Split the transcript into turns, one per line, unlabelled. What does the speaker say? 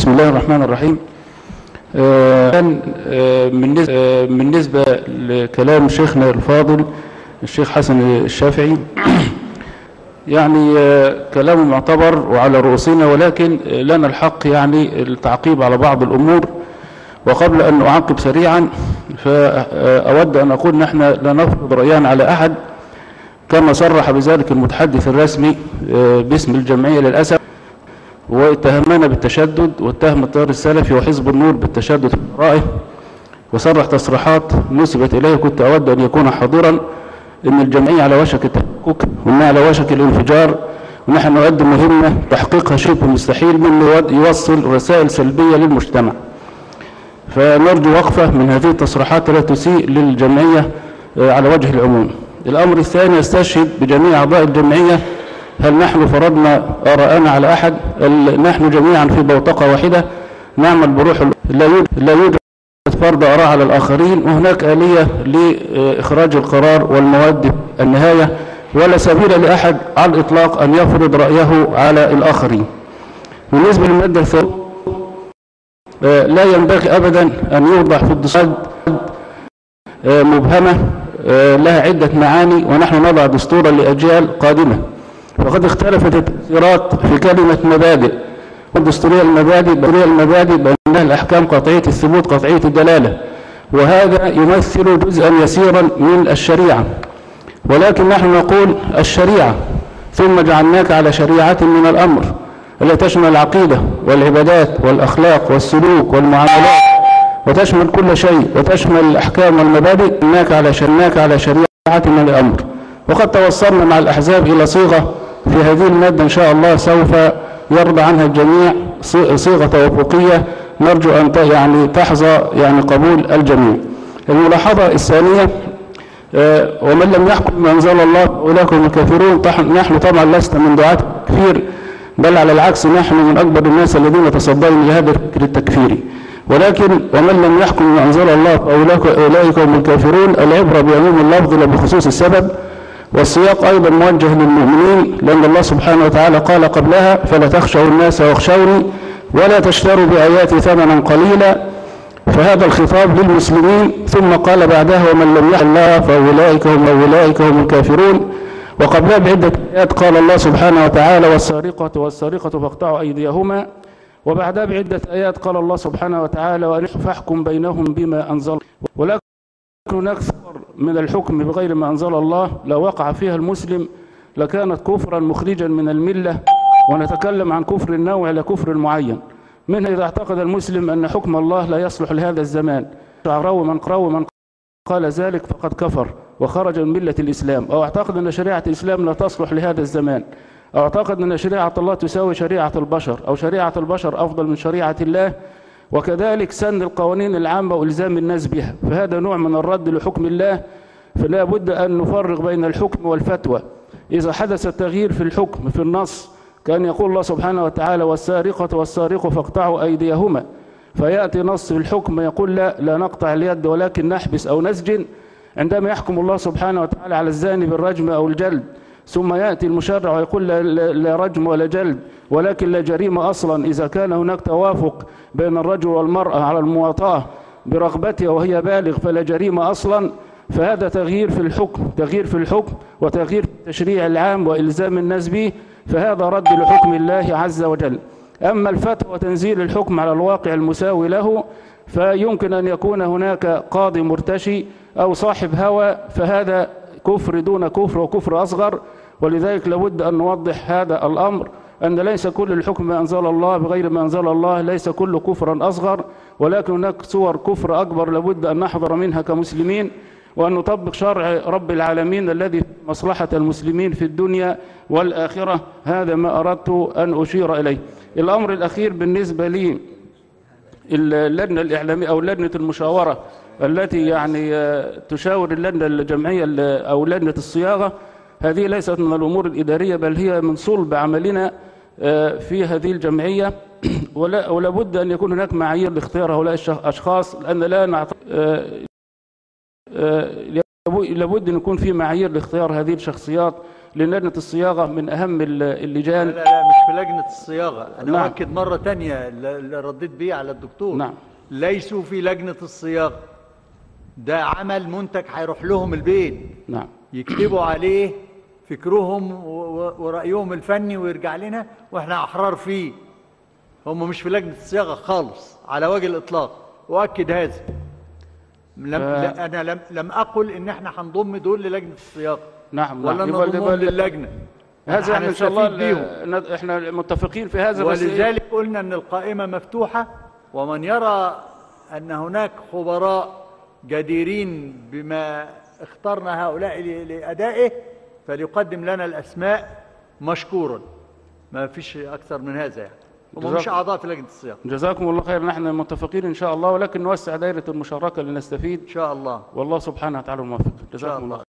بسم الله الرحمن الرحيم. بالنسبة لكلام شيخنا الفاضل الشيخ حسن الشافعي، يعني كلامه معتبر وعلى رؤوسنا، ولكن لنا الحق يعني التعقيب على بعض الأمور. وقبل أن أعقب سريعا فأود أن أقول نحن لا نفرض رأينا على أحد، كما صرح بذلك المتحدث الرسمي باسم الجمعية للأسف، واتهمنا بالتشدد، واتهم التيار السلفي وحزب النور بالتشدد في رأيه، وصرح تصريحات نسبت إليه كنت أود أن يكون حاضرا إن الجمعية على وشك التفكك وإنها على وشك الانفجار، ونحن نؤدي مهمة تحقيقها شبه مستحيل من يوصل رسائل سلبية للمجتمع. فنرجو وقفة من هذه التصريحات التي تسيء للجمعية على وجه العموم. الأمر الثاني، استشهد بجميع أعضاء الجمعية، هل نحن فرضنا آراءنا على أحد؟ نحن جميعا في بوتقة واحدة نعمل بروح، لا يوجد فرض آراء على الآخرين، وهناك آلية لإخراج القرار والمواد في النهاية، ولا سبيل لأحد على الإطلاق أن يفرض رأيه على الآخرين. بالنسبة للمادة الثانية، لا ينبغي أبدا أن يوضع في الدستور مبهمة لها عدة معاني، ونحن نضع دستورا لأجيال قادمة. فقد اختلفت التفسيرات في كلمة مبادئ. الدستورية المبادئ بأنها الأحكام قطعية الثبوت قطعية الدلالة، وهذا يمثل جزءا يسيرا من الشريعة، ولكن نحن نقول الشريعة ثم جعلناك على شريعة من الأمر التي تشمل العقيدة والعبادات والأخلاق والسلوك والمعاملات، وتشمل كل شيء، وتشمل الأحكام والمبادئ. شرناك على شريعة من الأمر. وقد توصلنا مع الأحزاب إلى صيغة في هذه المادة إن شاء الله سوف يرضى عنها الجميع، صيغة توافقية نرجو أن تحظى قبول الجميع. الملاحظة الثانية، ومن لم يحكم ما أنزل الله أولئك هم الكافرون. نحن طبعا لسنا من دعاة التكفير، بل على العكس نحن من أكبر الناس الذين تصدون لهذا الفكر التكفيري، ولكن ومن لم يحكم ما أنزل الله فأولئك هم الكافرون. العبرة بعموم اللفظ لا بخصوص السبب، والسياق أيضا موجه للمؤمنين، لأن الله سبحانه وتعالى قال قبلها فلا تخشوا الناس واخشوني ولا تشتروا بآياتي ثمنا قليلا، فهذا الخطاب للمسلمين. ثم قال بعدها ومن لم يحكم الله فأولئك هم الكافرون. وقبلها بعدة آيات قال الله سبحانه وتعالى والسارقة فاقطعوا أيديهما، وبعدها بعدة آيات قال الله سبحانه وتعالى فاحكم بينهم بما أنزل. ولكن هناك صور من الحكم بغير ما أنزل الله لو وقع فيها المسلم لكانت كفرا مخرجا من الملة، ونتكلم عن كفر النوع إلى كفر المعين. منها إذا اعتقد المسلم أن حكم الله لا يصلح لهذا الزمان، من قال ذلك فقد كفر وخرج من ملة الإسلام، أو اعتقد أن شريعة الإسلام لا تصلح لهذا الزمان، أو اعتقد أن شريعة الله تساوي شريعة البشر، أو شريعة البشر أفضل من شريعة الله، وكذلك سن القوانين العامة وإلزام الناس بها، فهذا نوع من الرد لحكم الله. فلا بد أن نفرق بين الحكم والفتوى. إذا حدث التغيير في الحكم في النص كان يقول الله سبحانه وتعالى والسارق فاقطعوا أيديهما، فيأتي نص في الحكم يقول لا نقطع اليد ولكن نحبس أو نسجن، عندما يحكم الله سبحانه وتعالى على الزاني بالرجم أو الجلد، ثم يأتي المشرع ويقول لا رجم ولا جلد ولكن لا جريمة أصلا إذا كان هناك توافق بين الرجل والمرأة على المواطأة برغبتها وهي بالغ فلا جريمة أصلا. فهذا تغيير في الحكم وتغيير في التشريع العام وإلزام الناس به، فهذا رد لحكم الله عز وجل. أما الفتوى وتنزيل الحكم على الواقع المساوي له، فيمكن أن يكون هناك قاضي مرتشي أو صاحب هوى، فهذا كفر دون كفر وكفر أصغر. ولذلك لابد أن نوضح هذا الأمر، أن ليس كل الحكم ما أنزل الله بغير ما أنزل الله، ليس كل كفرا أصغر، ولكن هناك صور كفر أكبر لابد أن نحذر منها كمسلمين، وأن نطبق شرع رب العالمين الذي مصلحة المسلمين في الدنيا والآخرة. هذا ما أردت أن أشير إليه. الأمر الأخير بالنسبة لي اللجنة الإعلامية أو لجنة المشاورة التي تشاور اللجنة الجمعية أو لجنة الصياغة، هذه ليست من الأمور الإدارية، بل هي من صلب عملنا في هذه الجمعية. ولا بد أن يكون هناك معايير لاختيار هؤلاء الأشخاص، لأن لابد أن يكون في معايير لاختيار هذه الشخصيات، لأن لجنة الصياغة من أهم اللجان.
لا لا، مش في لجنة الصياغة. أنا
نعم.
أؤكد مرة تانية اللي رديت بيه على الدكتور.
نعم.
ليسوا في لجنة الصياغة، ده عمل منتج هيروح لهم البيت.
نعم.
يكتبوا عليه فكرهم ورأيهم الفني ويرجع لنا وإحنا أحرار فيه. هم مش في لجنة الصياغة خالص على وجه الإطلاق، أؤكد هذا. أنا لم أقل إن إحنا هنضم دول للجنة الصياغة.
نعم.
ولا
نعم.
نضمهم للجنة.
هذا احنا ان شاء الله احنا متفقين في هذا.
ولذلك قلنا ان القائمة مفتوحة، ومن يرى ان هناك خبراء جديرين بما اخترنا هؤلاء لأدائه فليقدم لنا الأسماء مشكورا. ما فيش أكثر من هذا يعني. هم مش أعضاء في لجنة الصياغة.
جزاكم الله خير. نحن متفقين إن شاء الله، ولكن نوسع دائرة المشاركة لنستفيد
إن شاء الله.
والله سبحانه وتعالى الموفق. جزاكم الله.